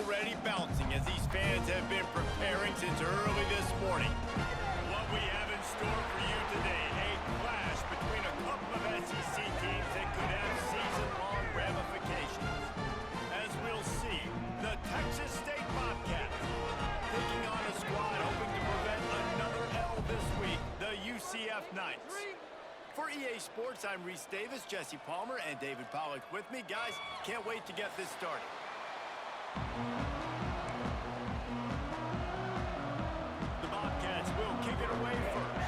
already bouncing as these fans have been preparing since early this morning. What we have in store for you today, a clash between a couple of SEC teams that could have season-long ramifications. As we'll see, the Texas State Bobcats taking on a squad hoping to prevent another L this week, the UCF Knights. For EA Sports, I'm Reese Davis, Jesse Palmer, and David Pollack with me. Guys, can't wait to get this started. The Bobcats will kick it away first.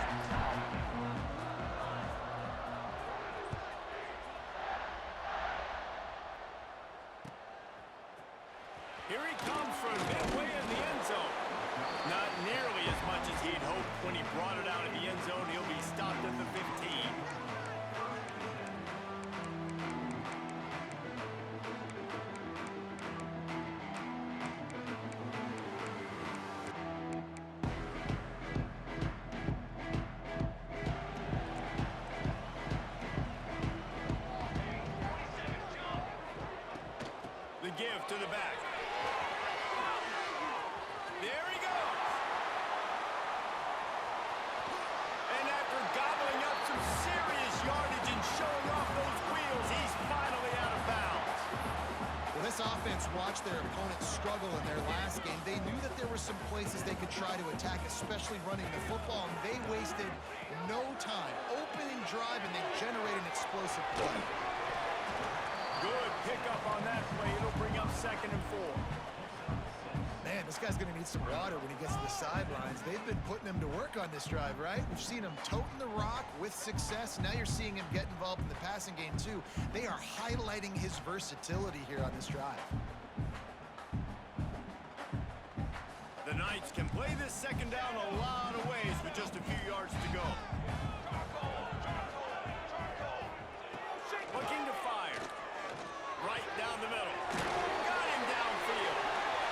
Here he comes from midway in the end zone. Not nearly as much as he'd hoped when he brought it out of the end zone. He'll be stopped at the 15. The give to the back. There he goes. And after gobbling up some serious yardage and showing off those wheels, he's finally out of bounds. Well, this offense watched their opponents struggle in their last game. They knew that there were some places they could try to attack, especially running the football, and they wasted no time. Opening drive, and they generate an explosive play. Good pickup on that play. It'll bring up 2nd and 4. Man, this guy's going to need some water when he gets to the sidelines. They've been putting him to work on this drive, right? We've seen him toting the rock with success. Now you're seeing him get involved in the passing game, too. They are highlighting his versatility here on this drive. The Knights can play this 2nd down a lot of ways with just a few yards to go. Looking to fire. Right down the middle. Got him downfield.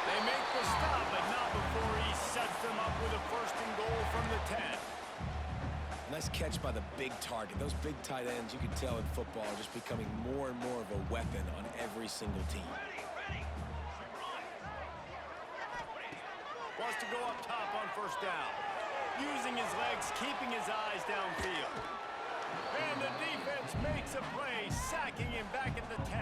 They make the stop, but not before he sets them up with a 1st and goal from the 10. Nice catch by the big target. Those big tight ends, you can tell in football, are just becoming more and more of a weapon on every single team. Wants to go up top on 1st down. Using his legs, keeping his eyes downfield. And the defense makes a play, sacking him back at the 10.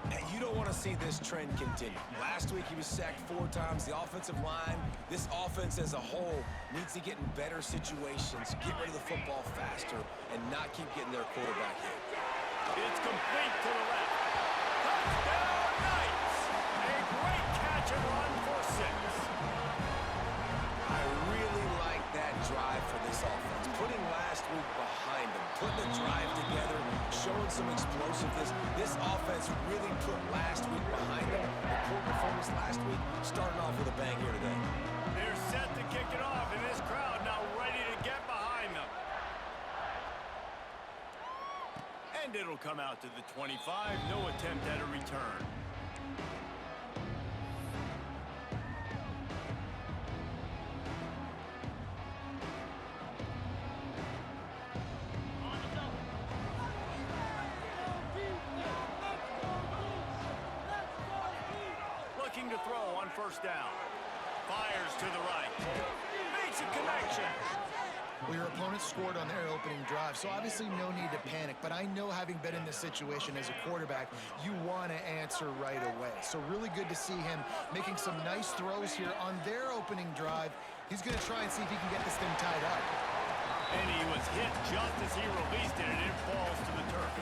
And you don't want to see this trend continue. Last week he was sacked 4 times. The offensive line, this offense as a whole, needs to get in better situations, get rid of the football faster, and not keep getting their quarterback hit. It's complete to the left. Touchdown, Knights! A great catch and run for 6. I really like that drive for this offense. Putting last week behind them, putting the drive together, showing some explosiveness. This offense really put last week behind them. The poor performance last week, starting off with a bang here today. They're set to kick it off, and this crowd now ready to get behind them. And it'll come out to the 25. No attempt at a return. Looking to throw on 1st down. Fires to the right. Makes a connection. Well, your opponent scored on their opening drive, so obviously no need to panic. But I know, having been in this situation as a quarterback, you want to answer right away. So really good to see him making some nice throws here on their opening drive. He's going to try and see if he can get this thing tied up. And he was hit just as he released it, and it falls to the turf.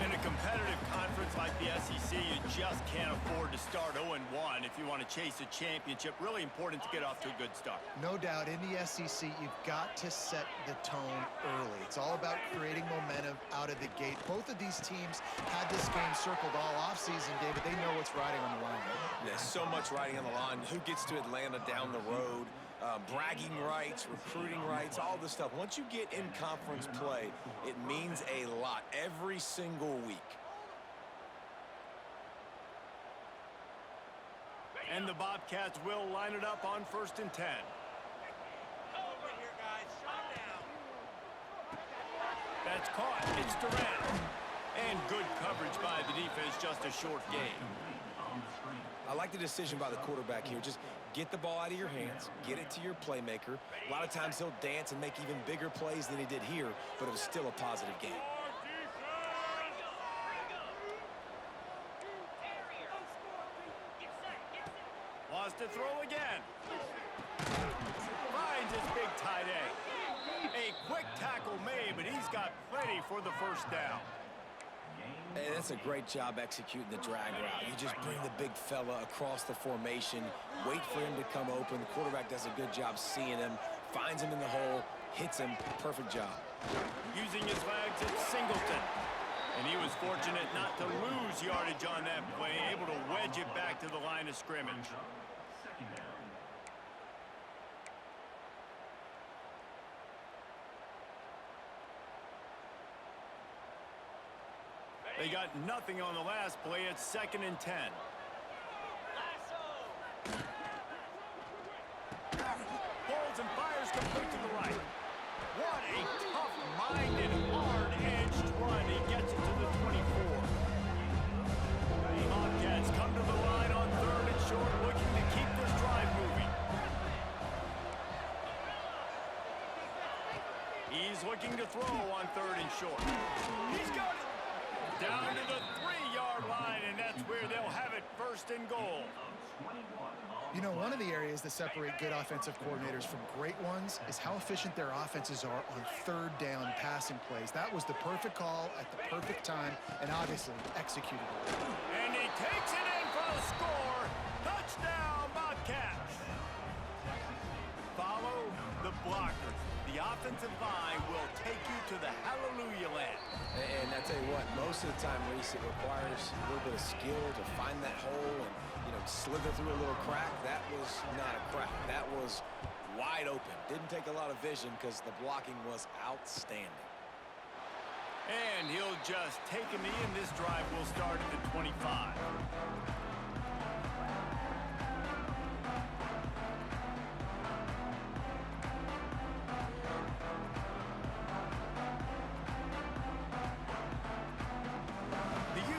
In a competitive conference like the SEC, you just can't afford to start 0-1 if you want to chase a championship. Really important to get off to a good start. No doubt, in the SEC, you've got to set the tone early. It's all about creating momentum out of the gate. Both of these teams had this game circled all offseason, David. They know what's riding on the line. There's so much riding on the line. Who gets to Atlanta down the road? Bragging rights, recruiting rights, all this stuff. Once you get in conference play, it means a lot every single week. And the Bobcats will line it up on 1st and 10. That's caught. It's Durant. And good coverage by the defense, just a short game. I like the decision by the quarterback here. Just get the ball out of your hands, get it to your playmaker. A lot of times he'll dance and make even bigger plays than he did here, but it was still a positive game. Wants to throw again. Finds his big tight end. A quick tackle made, but he's got plenty for the first down. Hey, that's a great job executing the drag route. You just bring the big fella across the formation, wait for him to come open. The quarterback does a good job seeing him, finds him in the hole, hits him. Perfect job. Using his legs, it's Singleton. And he was fortunate not to lose yardage on that play, able to wedge it back to the line of scrimmage. They got nothing on the last play. It's 2nd and 10. Holds and fires complete to the right. What a tough-minded, hard-edged run. He gets it to the 24. Bobcats come to the line on 3rd and short, looking to keep this drive moving. He's looking to throw on 3rd and short. He's got it. Down to the 3-yard line, and that's where they'll have it 1st and goal. You know, one of the areas that separate good offensive coordinators from great ones is how efficient their offenses are on 3rd down passing plays. That was the perfect call at the perfect time, and obviously executed it. And he takes it in for the score. Touchdown, Bobcats. Follow the blockers. The offensive line will take you to the hallelujah land. And I tell you what, most of the time, Reese, it requires a little bit of skill to find that hole and, you know, slither through a little crack. That was not a crack. That was wide open. Didn't take a lot of vision because the blocking was outstanding. And he'll just take a knee, and this drive will start at the 25.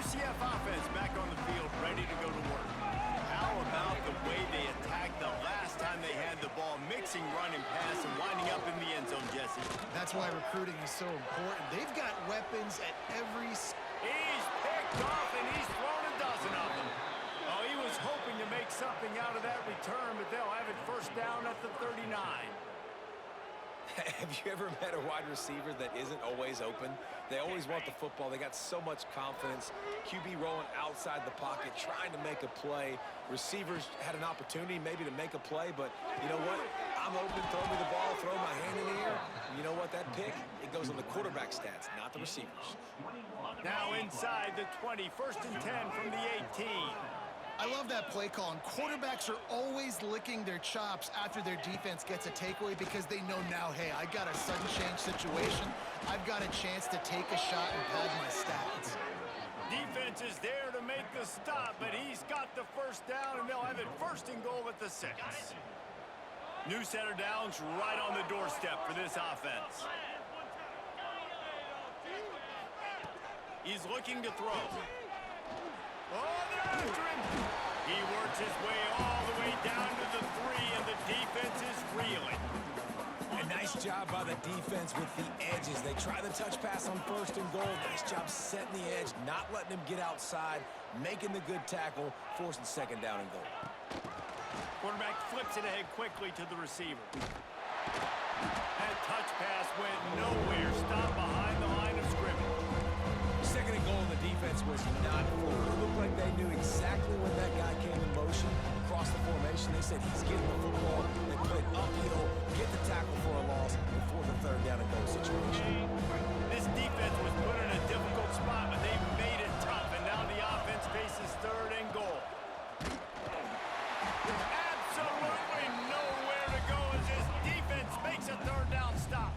UCF offense back on the field, ready to go to work. How about the way they attacked the last time they had the ball, mixing run and pass and winding up in the end zone, Jesse? That's why recruiting is so important. They've got weapons at every... He's picked off, and he's thrown a dozen of them. Oh, he was hoping to make something out of that return, but they'll have it 1st down at the 39. Have you ever met a wide receiver that isn't always open? They always want the football. They got so much confidence. QB rolling outside the pocket, trying to make a play. Receivers had an opportunity maybe to make a play, but you know what? I'm open, throw me the ball, throw my hand in the air. You know what? That pick, it goes on the quarterback stats, not the receivers. Now inside the 20, 1st and 10 from the 18. I love that play call, and quarterbacks are always licking their chops after their defense gets a takeaway because they know now, hey, I got a sudden change situation. I've got a chance to take a shot and pad my stats. Defense is there to make the stop, but he's got the 1st down, and they'll have it 1st and goal at the 6. New set of downs right on the doorstep for this offense. He's looking to throw. Oh, they're after him. He works his way all the way down to the 3, and the defense is reeling. A nice job by the defense with the edges. They try the touch pass on 1st and goal. Nice job setting the edge, not letting him get outside, making the good tackle, forcing 2nd down and goal. Quarterback flips it ahead quickly to the receiver. That touch pass went nowhere. Stopped behind the line of scrimmage. 2nd and goal, and the defense was not forward. It looked like they knew exactly when that guy came in motion across the formation. They said he's getting the football. They put it uphill, get the tackle for a loss, and for the 3rd down and goal situation. This defense was put in a difficult spot, but they made it tough, and now the offense faces 3rd and goal. Absolutely nowhere to go as this defense makes a 3rd down stop.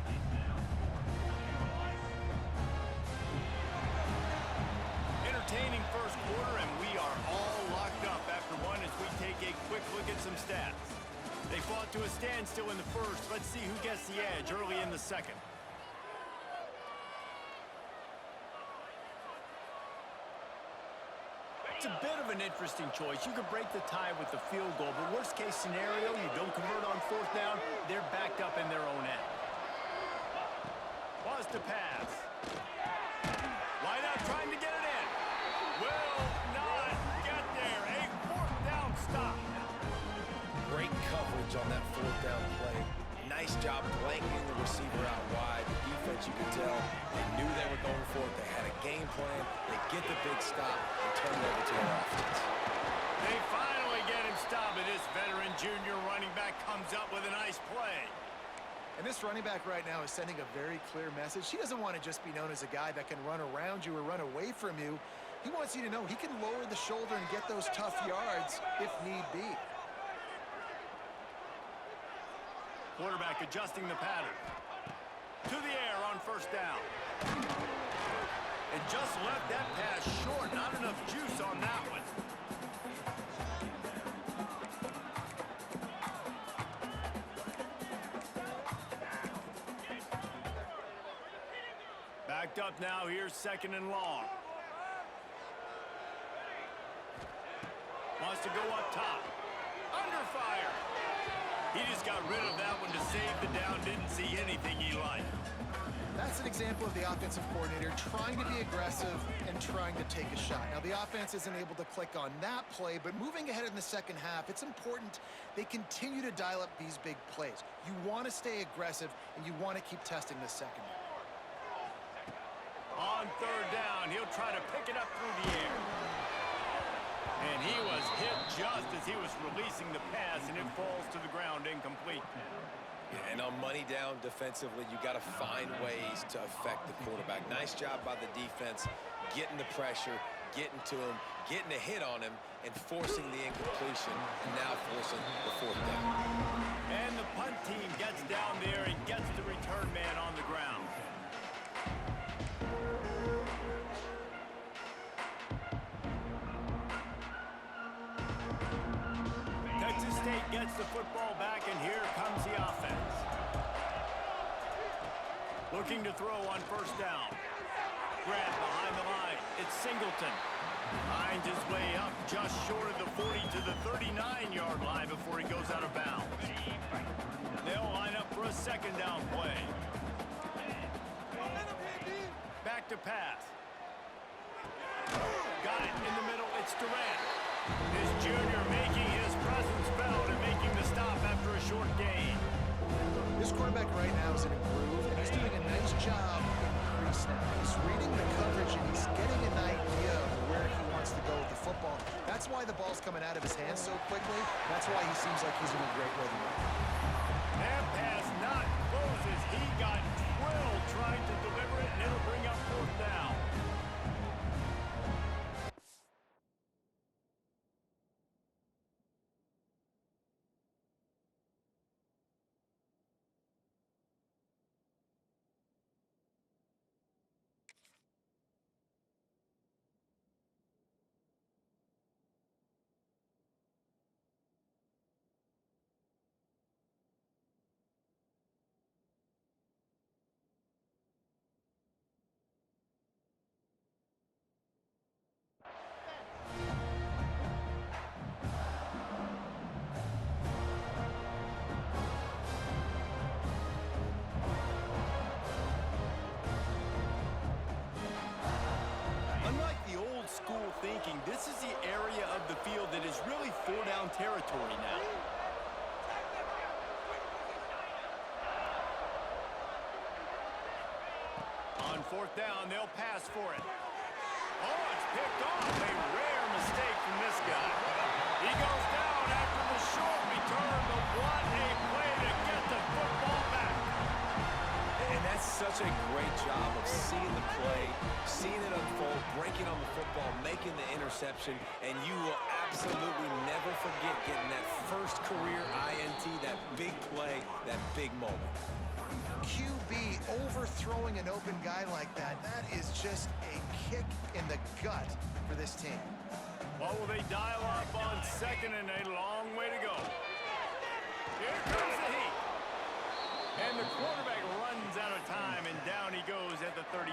Entertaining 1st quarter, and we are all locked up after one as we take a quick look at some stats. They fought to a standstill in the 1st. Let's see who gets the edge early in the 2nd. It's a bit of of an interesting choice. You could break the tie with the field goal, but worst case scenario, you don't convert on fourth down, they're backed up in their own end. Wants to pass. Wide out trying to get it in. Will not get there. A fourth down stop. Great coverage on that fourth down play. Nice job blanketing the receiver out wide. The defense, you could tell, they knew they were going for it. They had a game plan. They get the big stop and turn it over to their offense. They finally get him stopped, and this veteran junior running back comes up with a nice play. And this running back right now is sending a very clear message. He doesn't want to just be known as a guy that can run around you or run away from you. He wants you to know he can lower the shoulder and get those tough yards if need be. Quarterback adjusting the pattern. To the air on first down. And just left that pass short. Not enough juice on that one. Backed up now. Here's second and long. Wants to go up top. Under fire. He just got rid of that one to save the down. Didn't see anything he liked. That's an example of the offensive coordinator trying to be aggressive and trying to take a shot. Now, the offense isn't able to click on that play, but moving ahead in the second half, it's important they continue to dial up these big plays. You want to stay aggressive, and you want to keep testing the second. On third down, he'll try to pick it up through the air. And he was hit just as he was releasing the pass, and it falls to the ground incomplete. Yeah, and on money down defensively, you got to find ways to affect the quarterback. Nice job by the defense, getting the pressure, getting to him, getting a hit on him, and forcing the incompletion, and now forcing the fourth down. And the punt team gets down there and gets the return man on the ground. Texas State gets the football back, and here comes the offense. Looking to throw on first down. Grab behind the line. It's Singleton. Finds his way up just short of the 40 to the 39-yard line before he goes out of bounds. They'll line up for a second down play. Back to pass. Got it in the middle. It's Durant. His junior making his presence felt and making the stop after a short gain. This quarterback right now is in a groove, and he's doing a nice job in pre-snap. He's reading the coverage, and he's getting an idea of where he wants to go with the football. That's why the ball's coming out of his hands so quickly. That's why he seems like he's in a great rhythm. That pass not closes. He got drilled trying to deliver it, and it'll bring up fourth down. Thinking this is the area of the field that is really four-down territory now. On fourth down, they'll pass for it. Oh, it's picked off. A rare mistake from this guy. He goes down after the short return, but what a play to get the football back. And that's such a great job of seeing the play, seeing it unfold, breaking on the football, making the interception, and you will absolutely never forget getting that first career INT, that big play, that big moment. QB overthrowing an open guy like that, that is just a kick in the gut for this team. Well, will they dial up on second and a long way to go? Here comes the heat. And the quarterback runs out of time, and down he goes at the 38.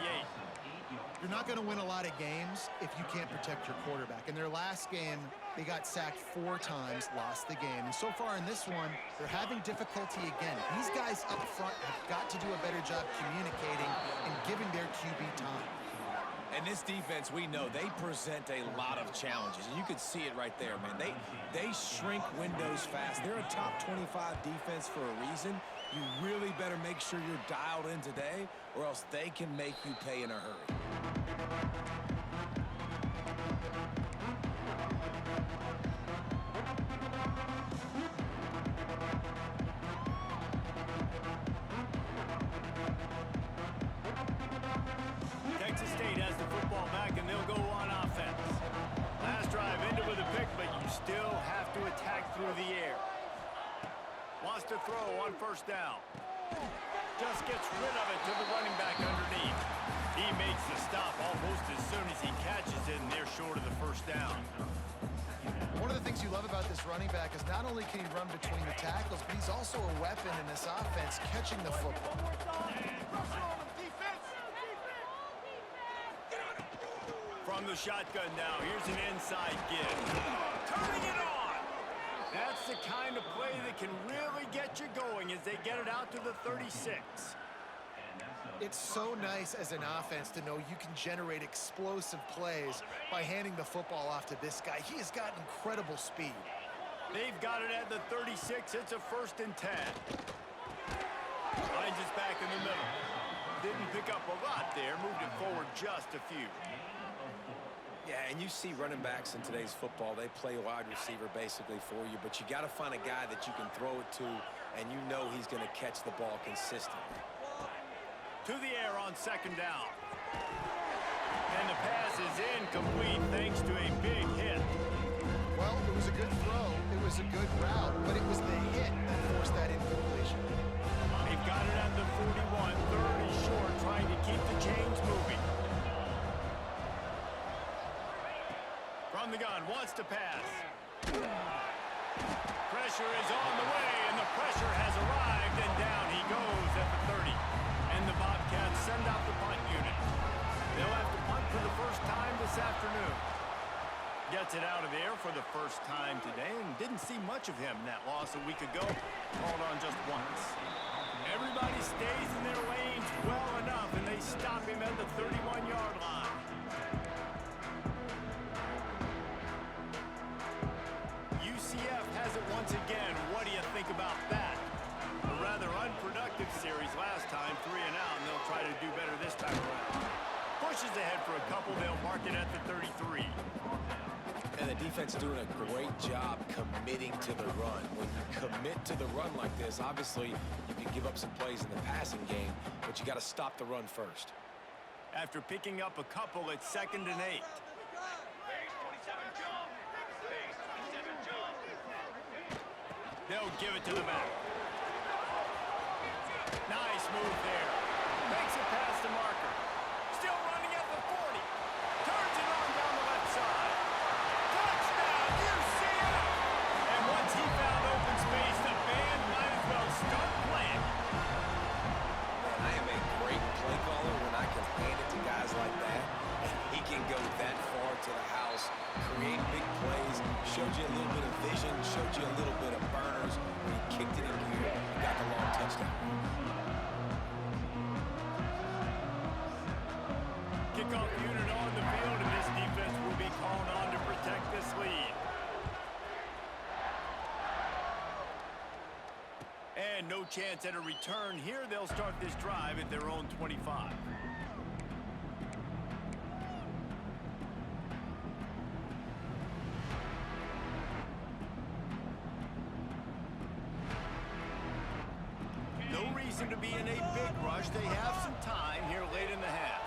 You're not going to win a lot of games if you can't protect your quarterback. In their last game, they got sacked 4 times, lost the game. And so far in this one, they're having difficulty again. These guys up front have got to do a better job communicating and giving their QB time. And this defense, we know, they present a lot of challenges. And you can see it right there, man. They shrink windows fast. They're a top 25 defense for a reason. You really better make sure you're dialed in today, or else they can make you pay in a hurry. Texas State has the football back, and they'll go on offense. Last drive ended with a pick, but you still have to attack through the air. Wants to throw on first down. Just gets rid of it to the running back underneath. He makes the stop almost as soon as he catches it, and they're short of the first down. One of the things you love about this running back is not only can he run between the tackles, but he's also a weapon in this offense, catching the football. From the shotgun now, here's an inside give. Turning it on! That's the kind of play that can really get you going as they get it out to the 36. It's so nice as an offense to know you can generate explosive plays by handing the football off to this guy. He has got incredible speed. They've got it at the 36. It's a 1st and 10. Finds us back in the middle. Didn't pick up a lot there. Moved it forward just a few. Yeah, and you see running backs in today's football, they play wide receiver basically for you, but you got to find a guy that you can throw it to, and you know he's going to catch the ball consistently. To the air on 2nd down. And the pass is incomplete thanks to a big hit. Well, it was a good throw. It was a good route, but it was the hit that forced that incompletion. They've got it at the 41, 30 short, trying to keep the chains moving. From the gun, wants to pass. Pressure is on the way, and the pressure has arrived, and down he goes at the 30. And the Bobcats send out the punt unit. They'll have to punt for the first time this afternoon. Gets it out of there for the first time today, and didn't see much of him in that loss a week ago. Called on just once. Everybody stays in their lanes well enough, and they stop him at the 31-yard line. UCF has it once again. What do you think about that? A rather unproductive series last time, 3 and out, and they'll try to do better this time around. Pushes ahead for a couple. They'll mark it at the 33. And the defense doing a great job committing to the run. When you commit to the run like this, obviously you can give up some plays in the passing game, but you got to stop the run first. After picking up a couple, it's 2nd and 8. They'll give it to the back. Nice move there. Makes it past the marker. Still running at the 40. Turns it on down the left side. Touchdown, UCF! And once he found open space, the band might as well start playing. Man, I am a great play caller when I can hand it to guys like that. And he can go that far to the house, create big plays, showed you a little bit of vision, showed you a little bit of burners. When he kicked it in gear, he got the long touchdown. Kickoff unit on the field, and this defense will be called on to protect this lead. And no chance at a return here. They'll start this drive at their own 25. No reason to be in a big rush. They have some time here late in the half.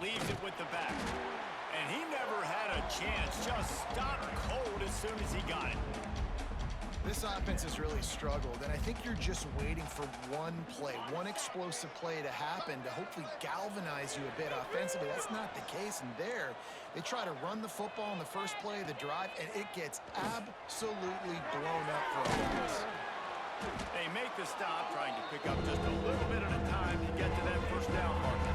Leaves it with the back. And he never had a chance. Just stopped cold as soon as he got it. This offense has really struggled, and I think you're just waiting for one play, one explosive play to happen to hopefully galvanize you a bit offensively. That's not the case, and there, they try to run the football in the first play of the drive, and it gets absolutely blown up for offense. They make the stop, trying to pick up just a little bit at a time to get to that first down marker.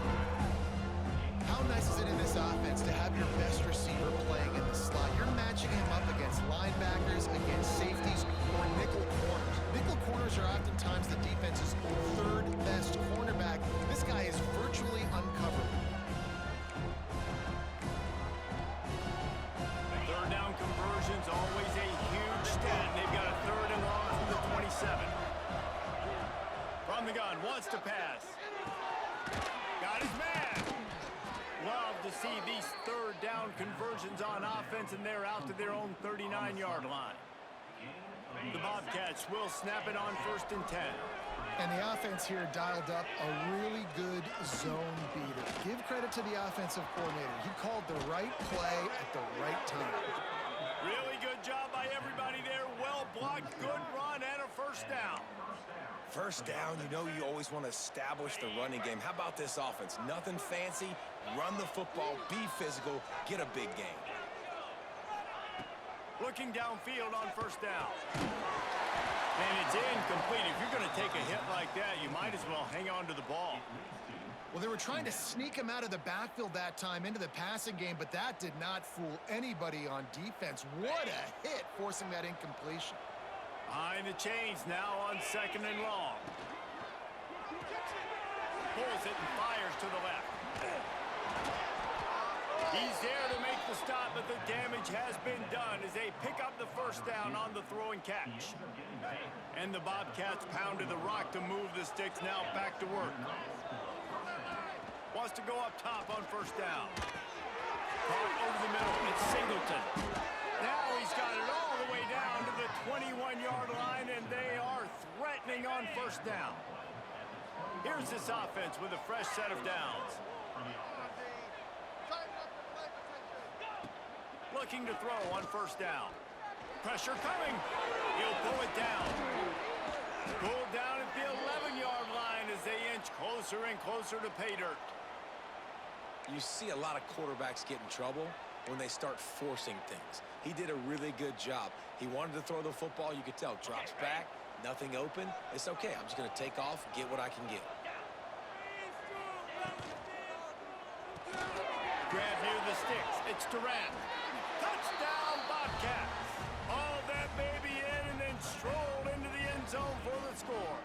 How nice is it in this offense to have your best receiver playing in the slot? You're matching him up against linebackers, against safeties, or nickel corners. Nickel corners are oftentimes the defense's third best cornerback. This guy is virtually uncoverable. Third down conversions, always a huge stat. They've got a third and long from the 27. From the gun, wants to pass. Got his man. Love to see these third down conversions on offense, and they're out to their own 39-yard line. The Bobcats will snap it on 1st and 10. And the offense here dialed up a really good zone beater. Give credit to the offensive coordinator. He called the right play at the right time. Really good job by everybody there. Well blocked, good run, and a first down. First down, you know you always want to establish the running game. How about this offense? Nothing fancy. Run the football, be physical, get a big gain. Looking downfield on first down. And it's incomplete. If you're going to take a hit like that, you might as well hang on to the ball. Well, they were trying to sneak him out of the backfield that time into the passing game, but that did not fool anybody on defense. What a hit, forcing that incompletion. Behind the chains now on 2nd and long. Pulls it and fires to the left. He's there to make the stop, but the damage has been done as they pick up the first down on the throw and catch. And the Bobcats pounded the rock to move the sticks, now back to work. Wants to go up top on first down. Caught over the middle, it's Singleton. Now he's got it all the way down to the 21-yard line, and they are threatening on first down. Here's this offense with a fresh set of downs. Looking to throw on first down. Pressure coming. He'll pull it down. Pulled down at the 11-yard line as they inch closer and closer to pay dirt. You see a lot of quarterbacks get in trouble when they start forcing things. He did a really good job. He wanted to throw the football. You could tell. Drops back, nothing open. It's okay. I'm just going to take off, get what I can get. Grab near the sticks. It's Durant. Touchdown, Bobcats. All that baby in and then strolled into the end zone for the score.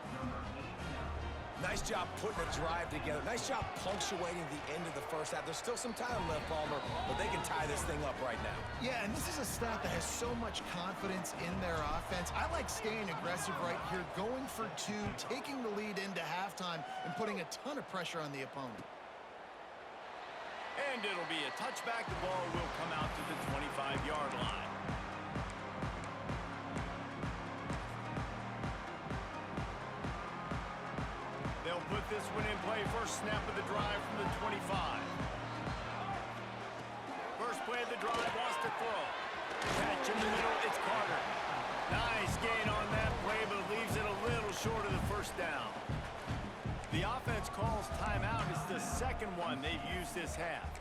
Nice job putting a drive together. Nice job punctuating the end of the first half. There's still some time left, Palmer, but they can tie this thing up right now. Yeah, and this is a staff that has so much confidence in their offense. I like staying aggressive right here, going for two, taking the lead into halftime, and putting a ton of pressure on the opponent. And it'll be a touchback. The ball will come out to the 25-yard line. They'll put this one in play. First snap of the drive from the 25. First play of the drive, wants to throw. Catch in the middle, it's Carter. Nice gain on that play, but leaves it a little short of the first down. The offense calls timeout. It's the second one they've used this half.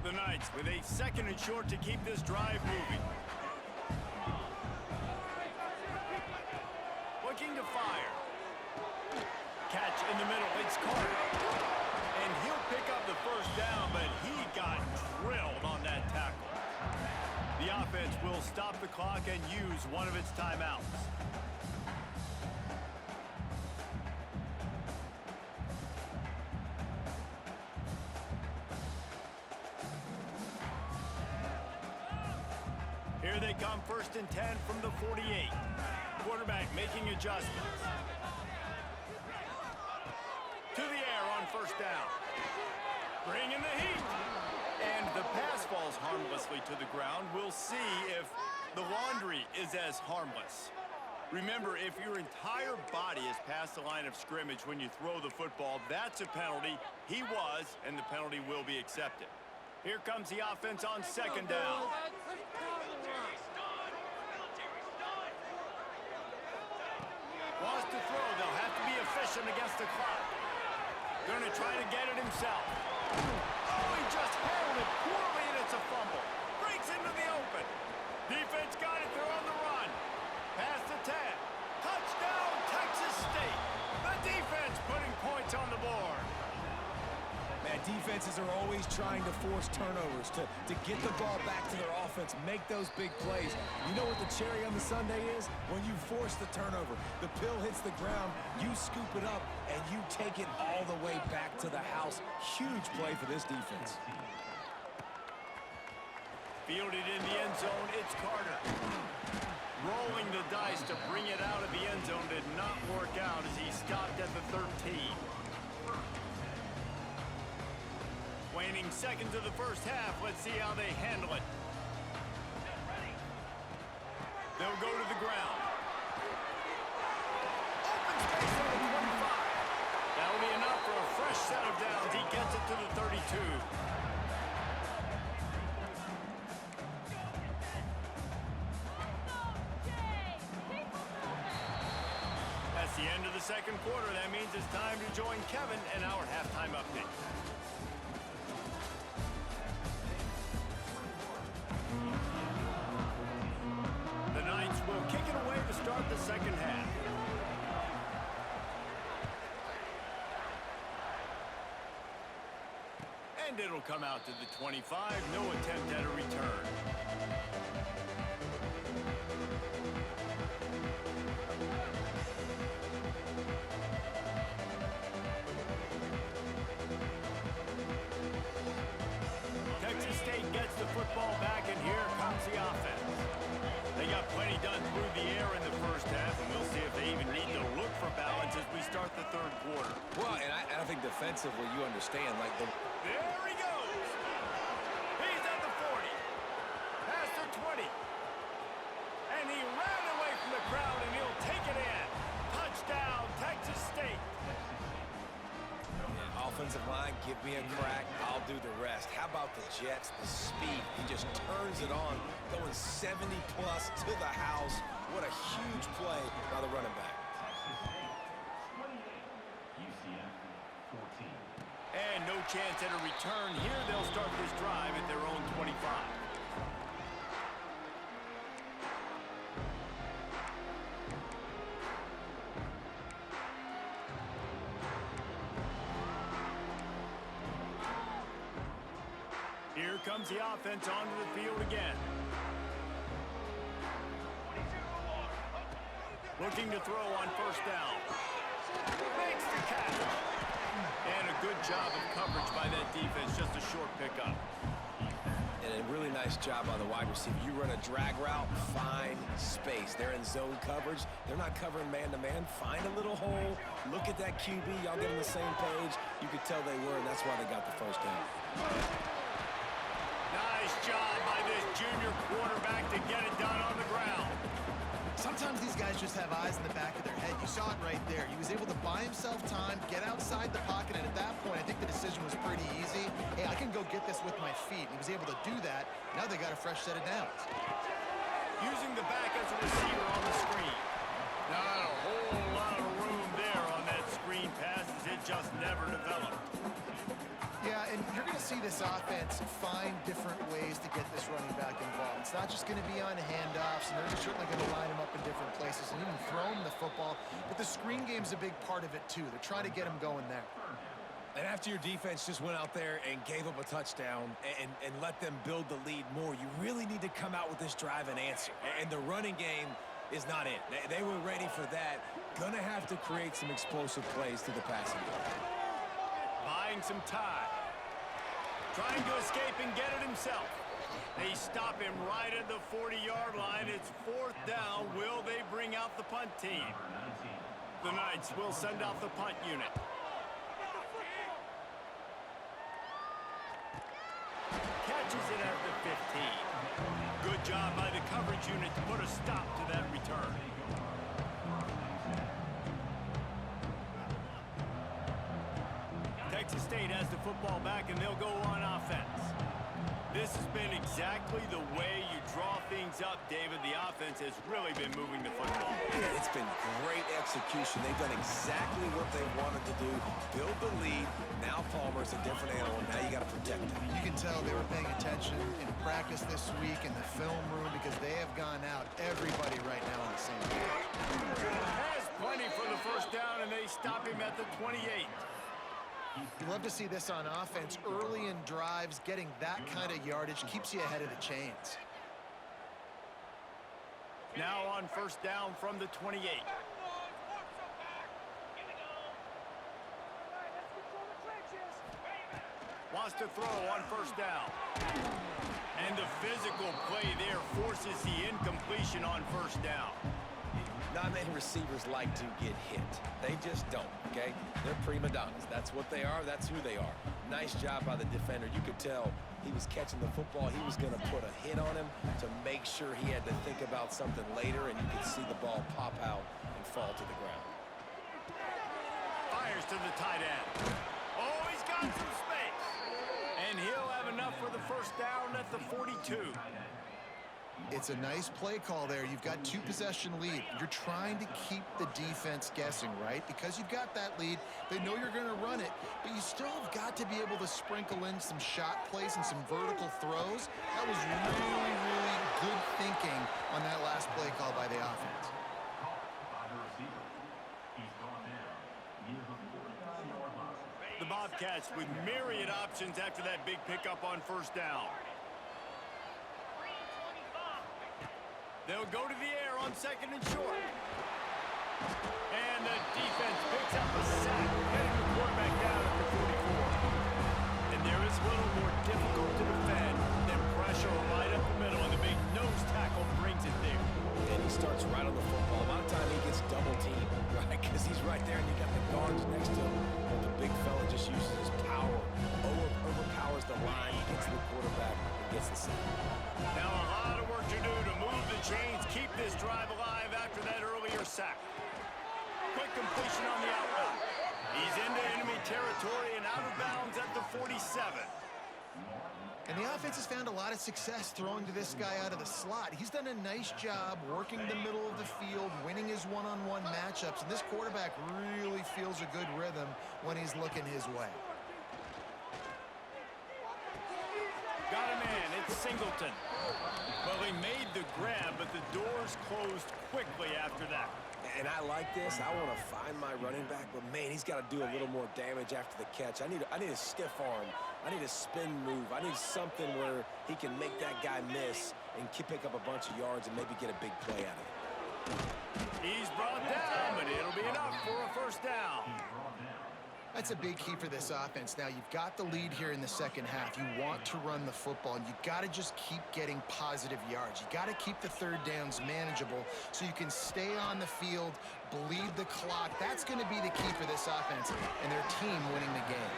The Knights with a 2nd and short to keep this drive moving. Looking to fire. Catch in the middle. It's Carter. And he'll pick up the first down, but he got drilled on that tackle. The offense will stop the clock and use one of its timeouts. Here they come, 1st and 10 from the 48. Quarterback making adjustments. To the air on first down. Bringing the heat. And the pass falls harmlessly to the ground. We'll see if the laundry is as harmless. Remember, if your entire body is past the line of scrimmage when you throw the football, that's a penalty. He was, and the penalty will be accepted. Here comes the offense on 2nd down. Wants to throw. They'll have to be efficient against the clock. Going to try to get it himself. Oh, he just handled it poorly, and it's a fumble. Breaks into the open. Defense got it. They're on the run. Pass to Tad. Touchdown, Texas State. The defense putting points on the board. Man, defenses are always trying to force turnovers, to get the ball back to their offense, make those big plays. You know what the cherry on the sundae is? When you force the turnover, the pill hits the ground, you scoop it up, and you take it all the way back to the house. Huge play for this defense. Fielded in the end zone, it's Carter. Rolling the dice to bring it out of the end zone did not work out as he stopped at the 13. Waning seconds of the first half. Let's see how they handle it. They'll go to the ground. Open space on the 25. That'll be enough for a fresh set of downs. He gets it to the 32. That's the end of the second quarter. That means it's time to join Kevin in our halftime update. The Knights will kick it away to start the second half. And it'll come out to the 25. No attempt at a return. Texas State gets the football back, and here comes the offense. They got plenty done through the air in the first half, and we'll see if they even need to look for balance as we start the third quarter. Well, and I think defensively, you understand, like the... There he goes. He's at the 40. Past the 20. And he ran away from the crowd, and he'll take it in. Touchdown, Texas State. Offensive line, give me a crack, I'll do the rest. How about the Jets, the speed? He just turns it on, going 70-plus to the house. What a huge play by the running back. And no chance at a return here. They'll start this drive at their own 25. Here comes the offense onto the field again. Looking to throw on first down. Makes the catch. And a good job of coverage by that defense. Just a short pickup. And a really nice job by the wide receiver. You run a drag route, find space. They're in zone coverage. They're not covering man-to-man. Find a little hole. Look at that QB. Y'all get on the same page. You could tell they were, and that's why they got the first down. Nice job by this junior quarterback to get it done on the ground. Sometimes these guys just have eyes in the back of their head. You saw it right there. He was able to buy himself time, get outside the pocket, and at that point, I think the decision was pretty easy. Hey, I can go get this with my feet. He was able to do that. Now they got a fresh set of downs. Using the back as a receiver on the screen. Not a whole lot of room there on that screen pass as it just never developed. Yeah, and you're going to see this offense find different ways to get this running back involved. It's not just going to be on handoffs, and they're certainly going to line him up in different places and even throw him the football. But the screen game's a big part of it, too. They're trying to get him going there. And after your defense just went out there and gave up a touchdown and let them build the lead more, you really need to come out with this drive and answer. And the running game is not it. They were ready for that. Gonna have to create some explosive plays to the passing game. Buying some time. Trying to escape and get it himself. They stop him right at the 40-yard line. It's fourth down. Will they bring out the punt team? The Knights will send out the punt unit. Catches it at the 15. Good job by the coverage unit to put a stop to that return. Texas State has the football back, and they'll go on offense. This has been exactly the way you draw things up, David. The offense has really been moving the football. Yeah, it's been great execution. They've done exactly what they wanted to do, build the lead. Now Palmer's a different animal. Now you got to protect him. You can tell they were paying attention in practice this week in the film room because they have gone out, everybody right now on the same page. Has plenty for the first down, and they stop him at the 28. You love to see this on offense. Early in drives, getting that kind of yardage keeps you ahead of the chains. Now on first down from the 28. Wants to throw on first down. And the physical play there forces the incompletion on first down. Not many receivers like to get hit. They just don't, okay? They're prima donnas. That's what they are. That's who they are. Nice job by the defender. You could tell he was catching the football. He was going to put a hit on him to make sure he had to think about something later, and you could see the ball pop out and fall to the ground. Fires to the tight end. Oh, he's got some space. And he'll have enough for the first down at the 42. It's a nice play call there. You've got 2-possession lead. You're trying to keep the defense guessing, right? Because you've got that lead, they know you're going to run it, but you still have got to be able to sprinkle in some shot plays and some vertical throws. That was really, really good thinking on that last play call by the offense. The Bobcats with myriad options after that big pickup on first down. They'll go to the air on second and short. And the defense picks up a sack, getting the quarterback down at the 44. And there is little more difficult to defend than pressure right up the middle, and the big nose tackle brings it there. And he starts right on the football. A lot of time he gets double teamed, right? Because he's right there, and you got the guards next to him. But the big fella just uses his power, overpowers the line, gets to the quarterback, and gets the sack. Now a lot of work to do to move the chains, keep this drive alive after that earlier sack. Quick completion on the outside. He's into enemy territory and out of bounds at the 47. And the offense has found a lot of success throwing to this guy out of the slot. He's done a nice job working the middle of the field, winning his one-on-one matchups, and this quarterback really feels a good rhythm when he's looking his way. Got a man, it's Singleton. Well, he made the grab, but the doors closed quickly after that. And I like this. I want to find my running back, but man, he's got to do a little more damage after the catch. I need a stiff arm. I need a spin move. I need something where he can make that guy miss and pick up a bunch of yards and maybe get a big play out of it. He's brought down, but it'll be enough for a first down. That's a big key for this offense. Now, you've got the lead here in the second half. You want to run the football, and you got to just keep getting positive yards. You got to keep the third downs manageable so you can stay on the field, bleed the clock. That's going to be the key for this offense and their team winning the game.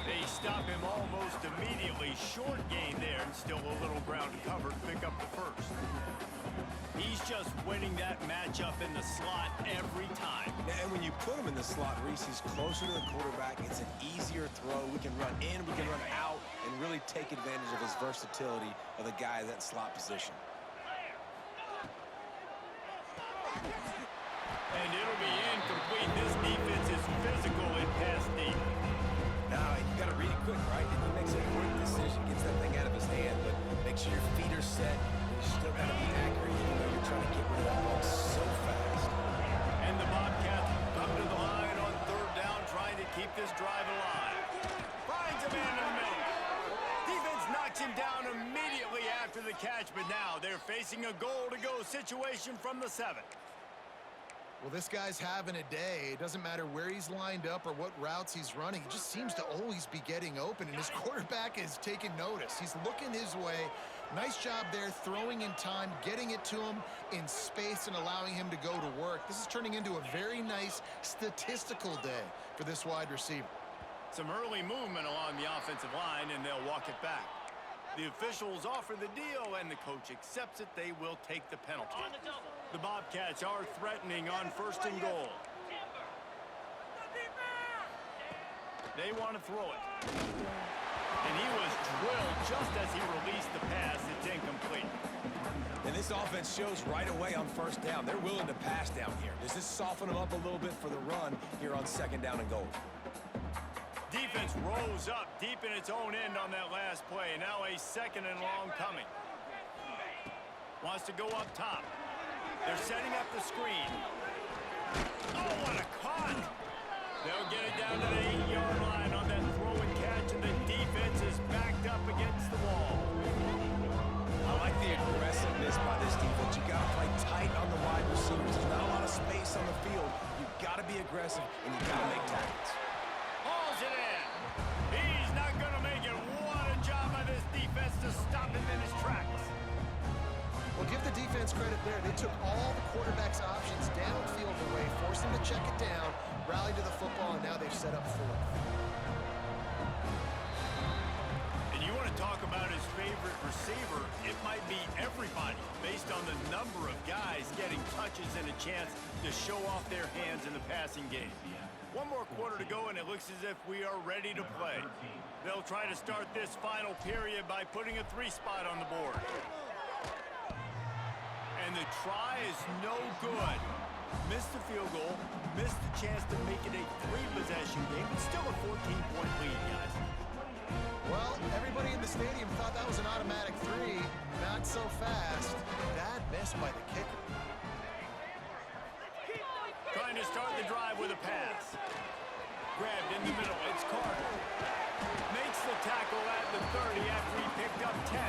They stop him almost immediately. Short gain there, and still a little ground to cover to pick up the first. He's just winning that matchup in the slot every time. And when you put him in the slot, Reese, he's closer to the quarterback. It's an easier throw. We can run in, we can run out, and really take advantage of his versatility of the guy in that slot position. And it'll be incomplete. This defense is physical and pass deep. Now, you got to read it quick, right? And he makes a quick decision, gets that thing out of his hand, but make sure your feet are set. You still got to be accurate, even though you're trying to get rid of that ball so fast. And the Bobcats come to the line on third down, trying to keep this drive alive. Finds a man in the middle. Defense knocks him down immediately after the catch, but now they're facing a goal-to-go situation from the 7. Well, this guy's having a day. It doesn't matter where he's lined up or what routes he's running. He just seems to always be getting open, and his quarterback is taking notice. He's looking his way. Nice job there, throwing in time, getting it to him in space and allowing him to go to work. This is turning into a very nice statistical day for this wide receiver. Some early movement along the offensive line, and they'll walk it back. The officials offer the deal, and the coach accepts it. They will take the penalty. The Bobcats are threatening on first and goal. They want to throw it. And he was drilled just as he released the pass. It's incomplete. And this offense shows right away on first down. They're willing to pass down here. Does this soften them up a little bit for the run here on second down and goal? defense rose up deep in its own end on that last play. Now a 2nd and long coming. Wants to go up top. They're setting up the screen. Oh, what a cut! They'll get it down to the 8-yard line on that throw and catch, and the defense is backed up against the wall. I like the aggressiveness by this defense. You got to play tight on the wide receivers. There's not a lot of space on the field. You've got to be aggressive, and you've got to make tackles. Hauls it in. He's not going to make it. What a job by this defense to stop him in his tracks. Well, give the defense credit there. They took all the quarterback's options downfield away, forced him to check it down, rallied to the football, and now they've set up 4th. And you want to talk about his favorite receiver, it might be everybody based on the number of guys getting touches and a chance to show off their hands in the passing game. One more quarter to go, and it looks as if we are ready to play. They'll try to start this final period by putting a 3-spot on the board. And the try is no good. Missed the field goal, missed the chance to make it a 3-possession game, but still a 14-point lead, guys. Well, everybody in the stadium thought that was an automatic 3. Not so fast. Bad miss by the kicker. Trying to start the drive with a pass. Grabbed in the middle, it's Carter. Makes the tackle at the 30 after he picked up 10.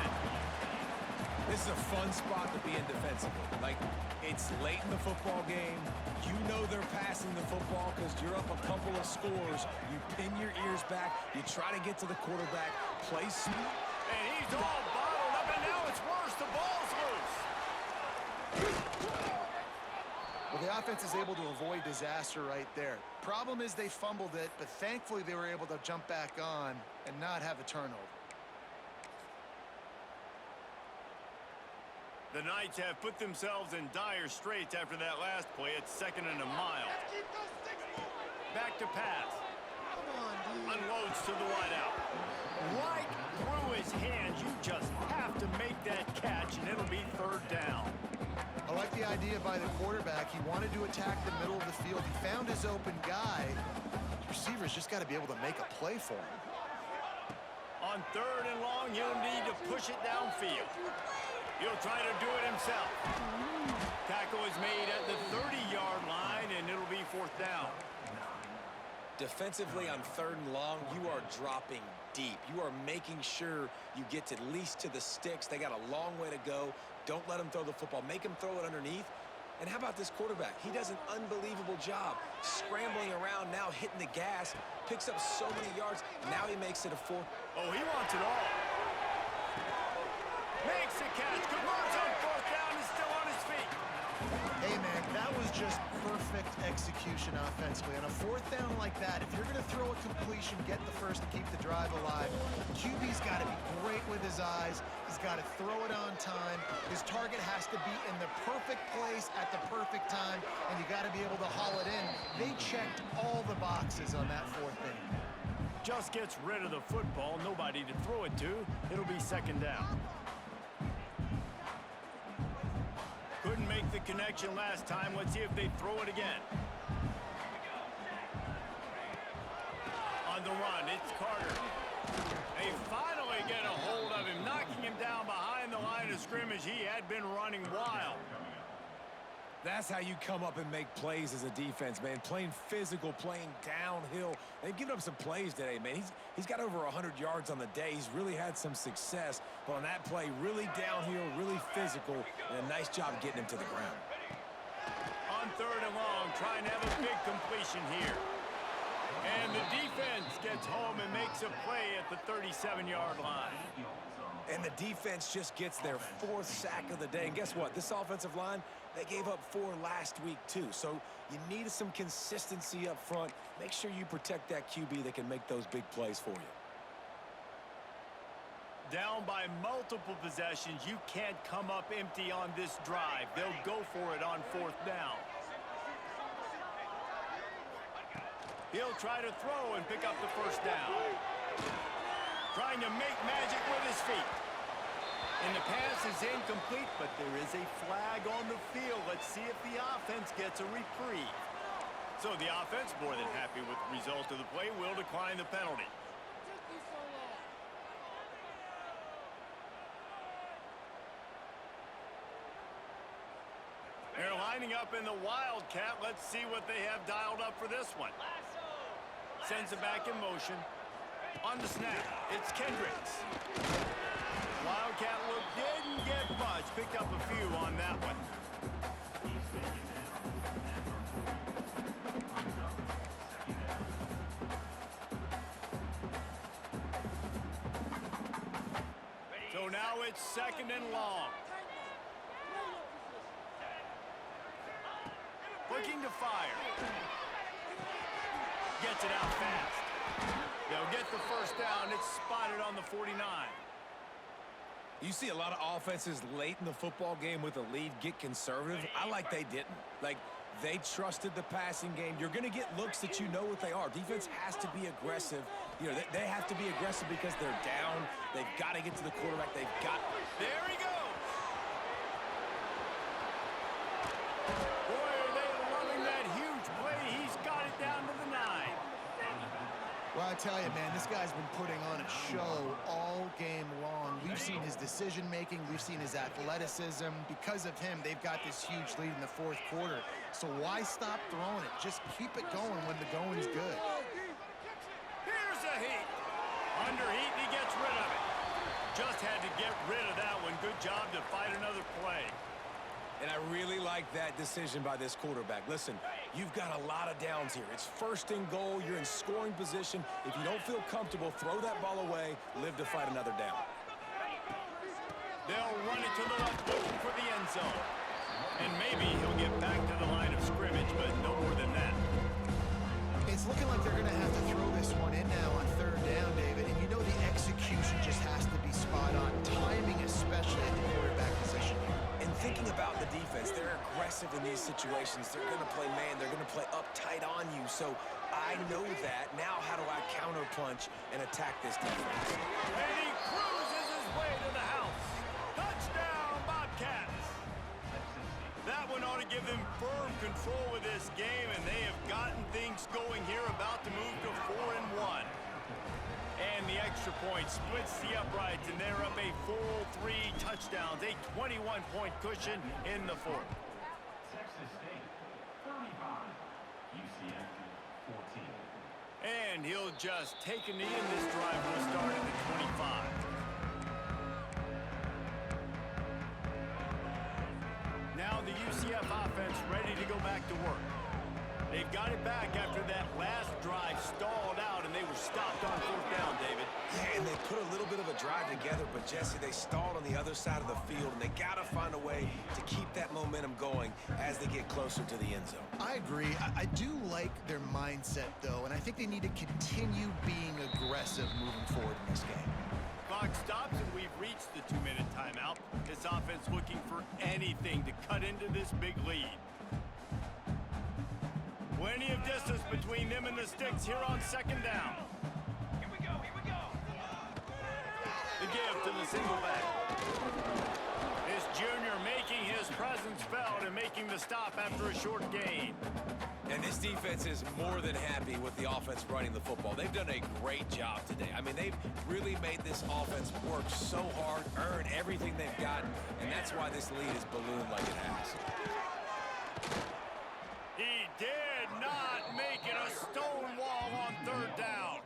This is a fun spot to be in defensively. Like, it's late in the football game. You know they're passing the football because you're up a couple of scores. You pin your ears back. You try to get to the quarterback. Play smooth. And he's all bottled up, and now it's worse. The ball's loose. Well, the offense is able to avoid disaster right there. Problem is they fumbled it, but thankfully they were able to jump back on and not have a turnover. The Knights have put themselves in dire straits after that last play. It's 2nd and a mile. Back to pass. Unloads to the wideout. Right through his hands. You just have to make that catch, and it'll be 3rd down. I like the idea by the quarterback. He wanted to attack the middle of the field. He found his open guy. The receivers just got to be able to make a play for him. On 3rd and long, he'll need to push it downfield. He'll try to do it himself. Tackle is made at the 30-yard line, and it'll be 4th down. Defensively on 3rd and long, you are dropping deep. You are making sure you get at least to the sticks. They got a long way to go. Don't let him throw the football. Make him throw it underneath. And how about this quarterback? He does an unbelievable job scrambling around, now hitting the gas, picks up so many yards. Now he makes it a 4th. Oh, he wants it all. Makes the catch, converts on 4th down, and still on his feet. Hey, man, that was just perfect execution offensively. On a 4th down like that, if you're going to throw a completion, get the first to keep the drive alive. QB's got to be great with his eyes. He's got to throw it on time. His target has to be in the perfect place at the perfect time, and you got to be able to haul it in. They checked all the boxes on that 4th inning. Just gets rid of the football, nobody to throw it to. It'll be 2nd down. Couldn't make the connection last time. Let's see if they throw it again. On the run, it's Carter. They finally get a hold of him, knocking him down behind the line of scrimmage. He had been running wild. That's how you come up and make plays as a defense, man. Playing physical, playing downhill. They've given up some plays today, man. He's got over 100 yards on the day. He's really had some success. But on that play, really downhill, really physical, and a nice job getting him to the ground. On 3rd and long, trying to have a big completion here. And the defense gets home and makes a play at the 37-yard line. And the defense just gets their 4th sack of the day. And guess what? This offensive line, they gave up 4 last week, too. So you need some consistency up front. Make sure you protect that QB that can make those big plays for you. Down by multiple possessions, you can't come up empty on this drive. They'll go for it on 4th down. He'll try to throw and pick up the 1st down. Trying to make magic with his feet. And the pass is incomplete, but there is a flag on the field. Let's see if the offense gets a reprieve. So the offense, more than happy with the result of the play, will decline the penalty. lining up in the Wildcat. Let's see what they have dialed up for this one. Sends it back in motion. On the snap, it's Kendricks. Wildcat look didn't get much. Picked up a few on that one. So now it's 2nd and long. Looking to fire. Gets it out fast. They'll get the first down. It's spotted on the 49. You see a lot of offenses late in the football game with a lead get conservative. I like they didn't. Like, they trusted the passing game. You're going to get looks that you know what they are. Defense has to be aggressive. You know, they have to be aggressive because they're down. They've got to get to the quarterback. They've got... There he goes. Boy, are they loving that huge play. He's got it down to the 9. Well, I tell you, man, this guy's been putting on a show all game long. We've seen his decision-making. We've seen his athleticism. Because of him, they've got this huge lead in the 4th quarter. So why stop throwing it? Just keep it going when the going's good. Here's a heat. Under heat, and he gets rid of it. Just had to get rid of that one. Good job to fight another play. And I really like that decision by this quarterback. Listen, you've got a lot of downs here. It's 1st and goal. You're in scoring position. If you don't feel comfortable, throw that ball away. Live to fight another down. They'll run it to the left, looking for the end zone. And maybe he'll get back to the line of scrimmage, but no more than that. It's looking like they're going to have to throw this one in now on 3rd down, David. And you know the execution just has to be spot on. Timing, especially at the quarterback position here. And thinking about the defense, they're aggressive in these situations. They're going to play man. They're going to play up tight on you. So I know that. Now how do I counterpunch and attack this defense? And he cruises his way to the house. Touchdown, Bobcats. That one ought to give them firm control of this game, and they have gotten things going here, about to move to 4-1. And the extra point splits the uprights, and they're up a full 3 touchdowns, a 21-point cushion in the 4th. Texas State 35, UCF 14. And he'll just take a knee, and this drive will start at the 25. Now the UCF offense ready to go back to work. They've got it back after that last drive stalled out, and they were stopped on 4th down, David. Yeah, and they put a little bit of a drive together, but Jesse, they stalled on the other side of the field, and they got to find a way to keep that momentum going as they get closer to the end zone. I agree. I do like their mindset, though, and I think they need to continue being aggressive moving forward in this game. Clock stops, and we've reached the 2-minute timeout. This offense looking for anything to cut into this big lead. Plenty of distance between them and the sticks here on 2nd down. Here we go, here we go. The give to the single back. This junior making his presence felt and making the stop after a short gain. And this defense is more than happy with the offense running the football. They've done a great job today. I mean, they've really made this offense work so hard, earn everything they've gotten, and that's why this lead is ballooned like it has. He did not make it a stone wall on 3rd down.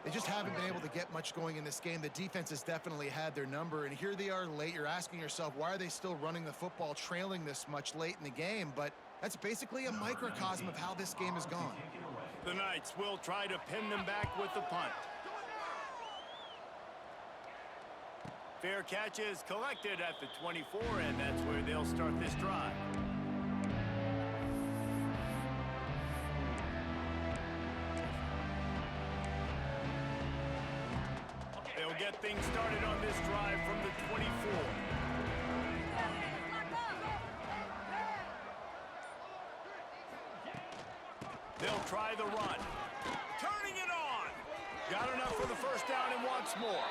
They just haven't been able to get much going in this game. The defense has definitely had their number, and here they are late. You're asking yourself, why are they still running the football, trailing this much late in the game? But that's basically a microcosm of how this game has gone. The Knights will try to pin them back with the punt. Fair catch is collected at the 24, and that's where they'll start this drive. They'll get things started on this drive from the 24. They'll try the run. Turning it on. Got enough for the first down and wants more.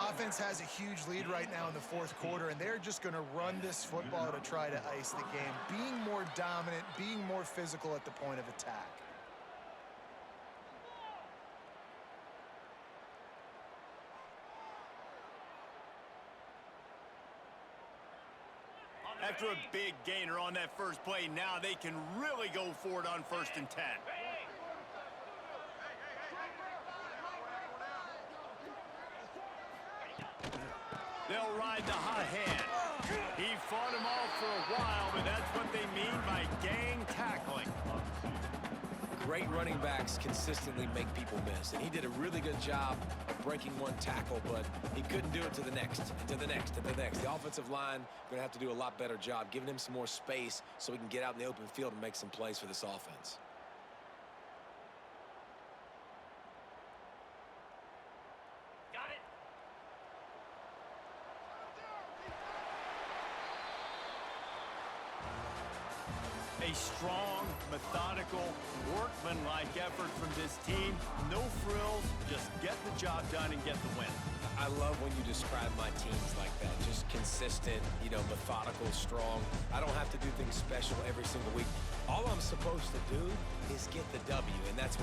Offense has a huge lead right now in the 4th quarter, and they're just going to run this football to try to ice the game, being more dominant, being more physical at the point of attack. After a big gainer on that first play, now they can really go for it on 1st and 10. They'll ride the hot hand. He fought him off for a while, but that's what they mean by gang tackling. Great running backs consistently make people miss, and he did a really good job of breaking one tackle, but he couldn't do it to the next, and to the next, and to the next. The offensive line going to have to do a lot better job, giving him some more space so he can get out in the open field and make some plays for this offense. Got it. A strong, methodical, workmanlike effort from this team. No frills, just get the job done and get the win. I love when you describe my teams like that. Just consistent, you know, methodical, strong. I don't have to do things special every single week. All I'm supposed to do is get the W, and that's what